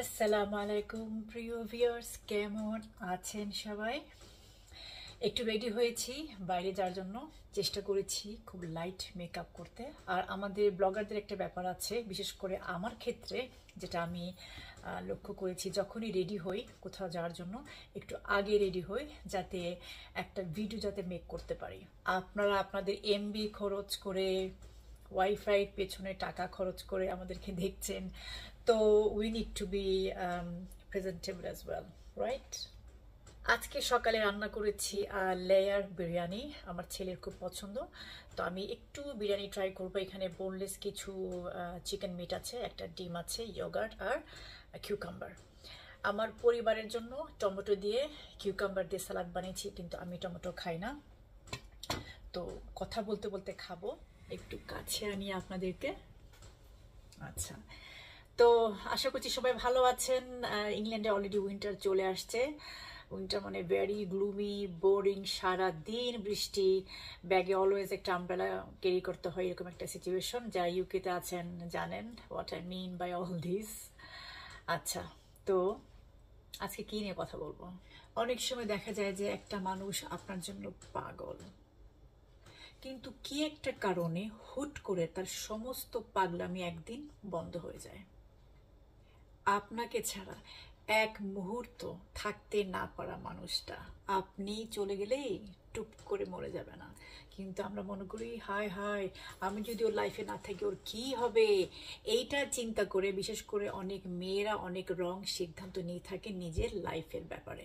আসসালামু আলাইকুম প্রিয় ভিউয়ার্স, কেমন আছেন সবাই? একটু রেডি হয়েছি বাইরে যাওয়ার জন্য। চেষ্টা করেছি খুব লাইট মেকআপ করতে। আর আমাদের ব্লগারদের একটা ব্যাপার আছে, বিশেষ করে আমার ক্ষেত্রে, যেটা আমি লক্ষ্য করেছি, যখনই রেডি হই কোথাও যাওয়ার জন্য একটু আগে রেডি হই, যাতে একটা ভিডিও যাতে মেক করতে পারি। আপনারা আপনাদের এমবি খরচ করে, ওয়াইফাই পেছনে টাকা খরচ করে আমাদেরকে দেখছেন, তো we need to be presentable as well, right? আজকে সকালে রান্না করেছি লেয়ার বিরিয়ানি, আমার ছেলের খুব পছন্দ। তো আমি একটু বিরিয়ানি ট্রাই করবো। এখানে বোনলেস কিছু চিকেন মিট আছে, একটা ডিম আছে, ইয়োগার্ট আর কিউকাম্বার। আমার পরিবারের জন্য টমেটো দিয়ে কিউকাম্বার দিয়ে সালাদ বানিয়েছি, কিন্তু আমি টমেটো খাই না। তো কথা বলতে বলতে খাবো। একটু কাছে আনি আপনাদেরকে। আচ্ছা, তো আশা করছি সবাই ভালো আছেন। ইংল্যান্ডে অলরেডি উইন্টার চলে আসছে। উইন্টার মানে ভেরি গ্লুমি, বোরিং, সারা দিন বৃষ্টি, ব্যাগে অলওয়েজ একটা আমব্রেলা ক্যারি করতে হয়, এরকম একটা সিচুয়েশন। যারা ইউকেতে আছেন জানেন what I mean by all this. আচ্ছা, তো আজকে কি নিয়ে কথা বলবো? অনেক সময় দেখা যায় যে একটা মানুষ আপনার জন্য পাগল, কিন্তু কি একটা কারণে হুট করে তার সমস্ত পাগলামি একদিন বন্ধ হয়ে যায়। আপনাকে ছাড়া এক মুহূর্ত থাকতে না পারা মানুষটা আপনি চলে গেলেই টুপ করে মরে যাবে না, কিন্তু আমরা মনে করি হায় হায়, আমি যদি ওর লাইফে না থাকি ওর কি হবে, এইটা চিন্তা করে বিশেষ করে অনেক মেয়েরা অনেক রং সিদ্ধান্ত নিয়ে থাকে নিজের লাইফের ব্যাপারে,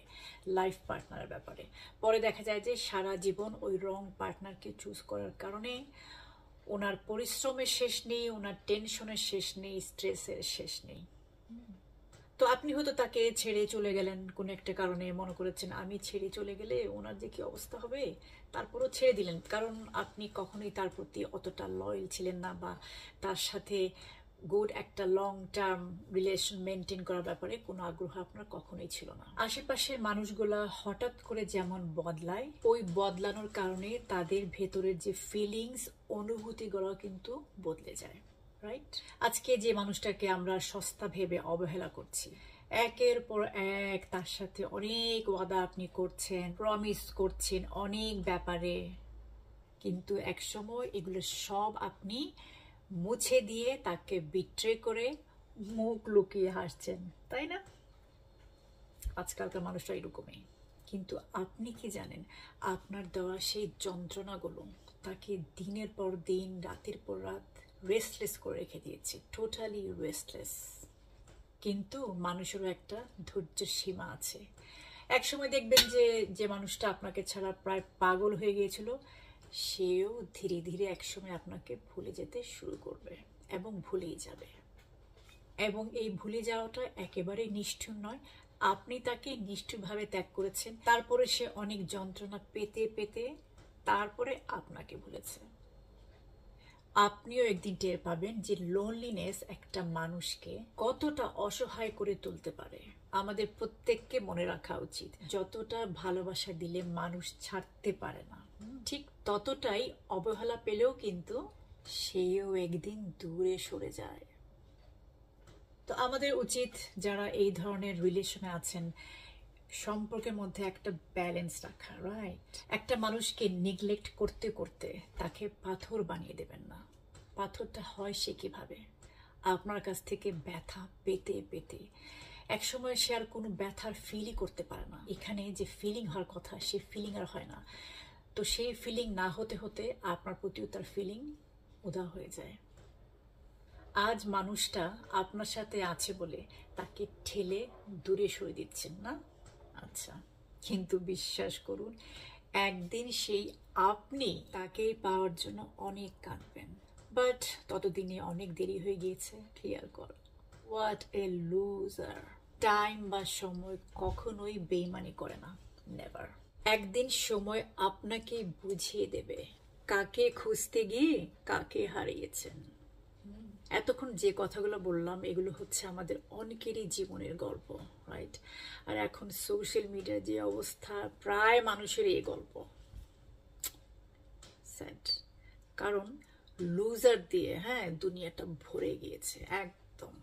লাইফ পার্টনারের ব্যাপারে। পরে দেখা যায় যে সারা জীবন ওই রং পার্টনারকে চুজ করার কারণে ওনার পরিশ্রমের শেষ নেই, ওনার টেনশনের শেষ নেই, স্ট্রেসের শেষ নেই। তো আপনি হয়তো তাকে ছেড়ে চলে গেলেন কোনো একটা কারণে, মনে করেছেন আমি ছেড়ে চলে গেলে ওনার যে কি অবস্থা হবে, তারপরও ছেড়ে দিলেন, কারণ আপনি কখনোই তার প্রতি অতটা লয়াল ছিলেন না, বা তার সাথে গুড একটা লং টার্ম রিলেশন মেনটেন করার ব্যাপারে কোনো আগ্রহ আপনার কখনোই ছিল না। আশেপাশের মানুষগুলা হঠাৎ করে যেমন বদলায়, ওই বদলানোর কারণে তাদের ভেতরের যে ফিলিংস, অনুভূতিগুলো কিন্তু বদলে যায়, রাইট? আজকে যে মানুষটাকে আমরা সস্তা ভেবে অবহেলা করছি, একের পর এক তার সাথে অনেক ওয়াদা আপনি করছেন, প্রমিস করছেন অনেক ব্যাপারে, কিন্তু একসময় এগুলো সব আপনি মুছে দিয়ে তাকে বিট্রে করে মুখ লুকিয়ে হাসছেন, তাই না? আজকালকার মানুষরা এরকমই। কিন্তু আপনি কি জানেন, আপনার দেওয়া সেই যন্ত্রণাগুলো তাকে দিনের পর দিন, রাতের পর রাত রেস্টলেস করে রেখে দিয়েছে, টোটালি রেস্টলেস। কিন্তু মানুষেরও একটা ধৈর্যের সীমা আছে। এক সময় দেখবেন যে যে মানুষটা আপনাকে ছাড়া প্রায় পাগল হয়ে গিয়েছিল, সেও ধীরে ধীরে একসময় আপনাকে ভুলে যেতে শুরু করবে, এবং ভুলেই যাবে। এবং এই ভুলে যাওয়াটা একেবারেই নিষ্ঠুর নয়। আপনি তাকে নিষ্ঠুরভাবে ত্যাগ করেছেন, তারপরে সে অনেক যন্ত্রণা পেতে পেতে তারপরে আপনাকে ভুলেছে। আপনিও একদিন টের পাবেন যে লোনলিনেস একটা মানুষকে কতটা অসহায় করে তুলতে পারে। আমাদের প্রত্যেককে মনে রাখা উচিত, যতটা ভালোবাসা দিলে মানুষ ছাড়তে পারে না, ঠিক ততটাই অবহেলা পেলেও কিন্তু সেও একদিন দূরে সরে যায়। তো আমাদের উচিত, যারা এই ধরনের রিলেশনে আছেন, সম্পর্কের মধ্যে একটা ব্যালেন্স রাখা, রাইট? একটা মানুষকে নেগলেক্ট করতে করতে তাকে পাথর বানিয়ে দেবেন না। পাথরটা হয় সে কিভাবে? আপনার কাছ থেকে ব্যথা পেতে পেতে একসময় সে আর কোনো ব্যথার ফিলই করতে পারে না। এখানে যে ফিলিং হওয়ার কথা, সে ফিলিং আর হয় না। তো সেই ফিলিং না হতে হতে আপনার প্রতিও তার ফিলিং উদা হয়ে যায়। আজ মানুষটা আপনার সাথে আছে বলে তাকে ঠেলে দূরে সরিয়ে দিচ্ছেন না? আচ্ছা, কিন্তু বিশ্বাস করুন, একদিন সেই আপনি তাকে পাওয়ার জন্য অনেক কাঁদবেন, বাট ততদিনে অনেক দেরি হয়ে গিয়েছে। ক্লিয়ার কর, হোয়াট এ লুজার। টাইম বা সময় কখনোই বেইমানি করে না, নেভার। একদিন সময় আপনাকে বুঝিয়ে দেবে কাকে খুঁজতে গিয়ে কাকে হারিয়েছেন। এতক্ষণ যে কথাগুলো বললাম, এগুলো হচ্ছে আমাদের অনেকেরই জীবনের গল্প, রাইট? আর এখন সোশ্যাল মিডিয়ার যে অবস্থা, প্রায় মানুষের এই গল্প। স্যাড, কারণ লুজার দিয়ে দুনিয়াটা ভরে গিয়েছে একদম।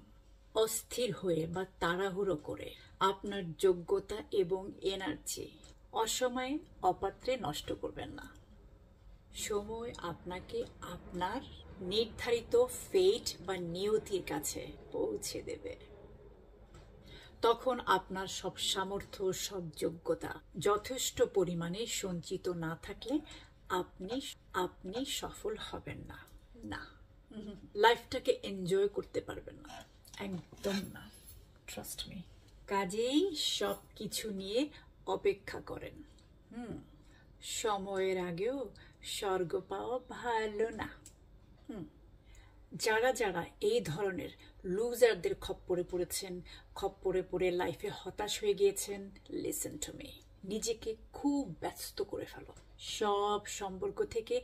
অস্থির হয়ে বা তাড়াহুড়ো করে আপনার যোগ্যতা এবং এনার্জি অসময়ে অপাত্রে নষ্ট করবেন না। সময় আপনাকে আপনার নির্ধারিত ফেট বা নিয়তির কাছে পৌঁছে দেবে। তখন আপনার সব সামর্থ্য, সব যোগ্যতা যথেষ্ট পরিমাণে সঞ্চিত না থাকলে আপনি সফল হবেন না। না, লাইফটাকে এনজয় করতে পারবেন না, একদম না। Trust me. কাজেই সব কিছু নিয়ে অপেক্ষা করেন। সময়ের আগেও স্বর্গ পাওয়া ভালো না। যারা যারা এই ধরনের লুজারদের খপ্পরে পড়েছেন, খপ্পরে পড়ে লাইফে হতাশ হয়ে গিয়েছেন, লিসেন টু মি। নিজেকে খুব ব্যস্ত করে ফেলো। সব সম্পর্ক থেকে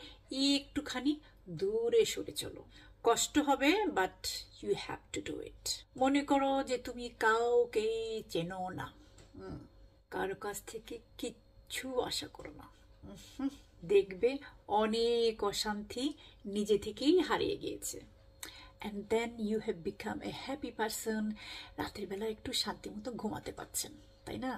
একটুখানি দূরে সরে চলো। কষ্ট হবে, but you have to do it. মনে করো যে তুমি কাউকে চেনো না, কারো কাছ থেকে কিচ্ছু আশা করো না। দেখবে অনেক অশান্তি নিজে থেকেই হারিয়ে গিয়েছে। And then you have become a happy person. রাতের বেলা একটু শান্তি মতো ঘুমাতে পারছেন, তাই না?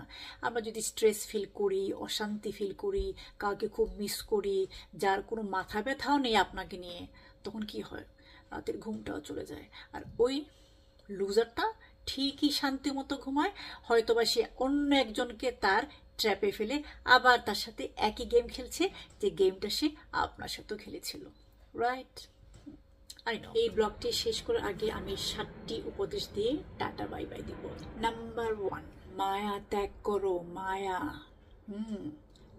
আমরা যদি স্ট্রেস ফিল করি, অশান্তি ফিল করি, কাউকে খুব মিস করি, যার কোনো মাথা ব্যথাও নেই আপনাকে নিয়ে, তখন কি হয়? রাতের ঘুমটাও চলে যায়। আর ওই লুজারটা ঠিকই শান্তি মতো ঘুমায়, হয়তোবা সে অন্য একজনকে তার ট্র্যাপে ফেলে আবার তার সাথে একই গেম খেলছে, যে গেমটা সে আপনার সাথেও খেলেছিল। রাইট? এই ব্লগটি শেষ করার আগে আমি 7টি উপদেশ দিয়ে টাটা বাই বাই দিব। নাম্বার 1, মায়া ত্যাগ করো, মায়া।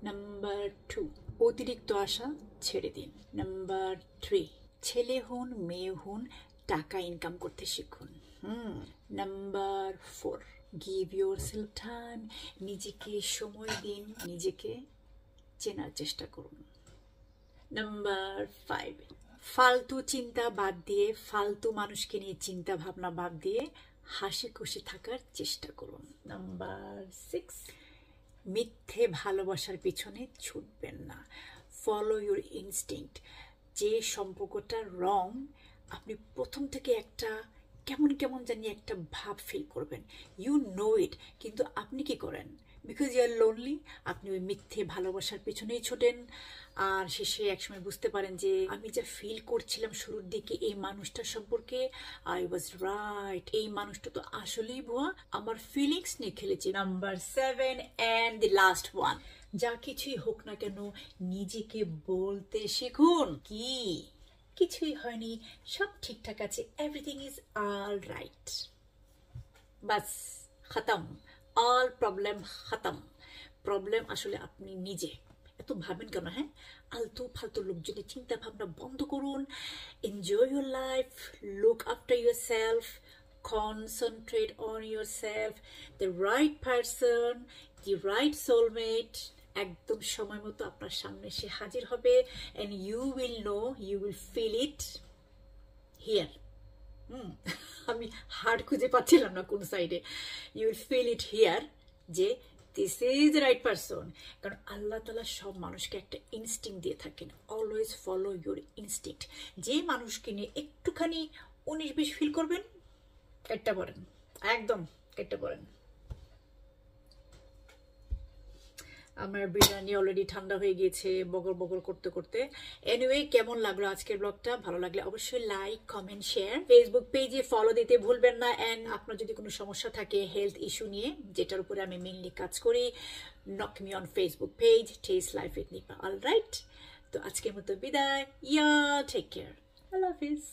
নাম্বার 2, অতিরিক্ত আশা ছেড়ে দিন। নাম্বার 3, ছেলে হন মেয়ে হন টাকা ইনকাম করতে শিখুন। নাম্বার 4, গিভ ইয়োরসেলফ টাইম, নিজেকে সময় দিন, নিজেকে চেনার চেষ্টা করুন। নাম্বার 5, ফালতু চিন্তা বাদ দিয়ে, ফালতু মানুষকে নিয়ে চিন্তা ভাবনা বাদ দিয়ে হাসি খুশি থাকার চেষ্টা করুন। নাম্বার 6, মিথ্যে ভালোবাসার পিছনে ছুটবেন না। Follow your instinct. যে সম্পর্কটা রং, আপনি প্রথম থেকে একটা কেমন কেমন জানি একটা ভাব ফিল করবেন, ইউ নো ইট, কিন্তু আপনি কি করেন? বিকজ ইউ আর লোনলি, আপনি ওই মিথ্যে ভালোবাসার পেছনেই ছোটেন। আর শেষে একসময় বুঝতে পারেন যে আমি যা ফিল করছিলাম শুরুর দিকে এই মানুষটার সম্পর্কে, আই ওয়াজ রাইট, এই মানুষটা তো আসলেই ভুয়া, আমার ফিলিংস নিয়ে খেলেছি। Number 7 and the last one, যা কিছুই হোক না কেন নিজেকে বলতে শিখুন, কি কিছুই হয়নি, সব ঠিকঠাক আছে, এভরিথিং ইজ অল রাইট। বাস, খতম, অল প্রবলেম খতম। প্রবলেম আসলে আপনি নিজে। এত ভাবেন কেন? হ্যাঁ, আলতু ফালতু লোকজনের চিন্তা ভাবনা বন্ধ করুন। Enjoy your life, look after your self, concentrate on your self, the right person, the right soulmate একদম সময় মতো আপনার সামনে এসে হাজির হবে, and you will know, you will feel it here. আমি হার্ড খুঁজে পাচ্ছিলাম না কোন সাইডে। You will feel it here যে this is the right person. কারণ আল্লাহ তাআলা সব মানুষকে একটা ইনস্টিংক্ট দিয়ে থাকেন, অলওয়েজ ফলো ইউর ইনস্টিংক্ট। যে মানুষকে নিয়ে একটুখানি 19-20 ফিল করবেন, কেটে পড়েন, একদম কেটে পড়েন। আমার বিরিয়ানি অলরেডি ঠান্ডা হয়ে গিয়েছে বগর বগর করতে করতে। এনিওয়ে, কেমন লাগলো আজকের ব্লগটা? ভালো লাগলে অবশ্যই লাইক, কমেন্ট, শেয়ার। ফেসবুক পেজে ফলো দিতে ভুলবেন না। অ্যান্ড আপনার যদি কোনো সমস্যা থাকে হেলথ ইস্যু নিয়ে, যেটার উপরে আমি মেনলি কাজ করি, knock me on Facebook page taste life with Nipa. Alright, তো আজকের মতো বিদায়। টেক কেয়ার, আল্লাহ হাফিজ।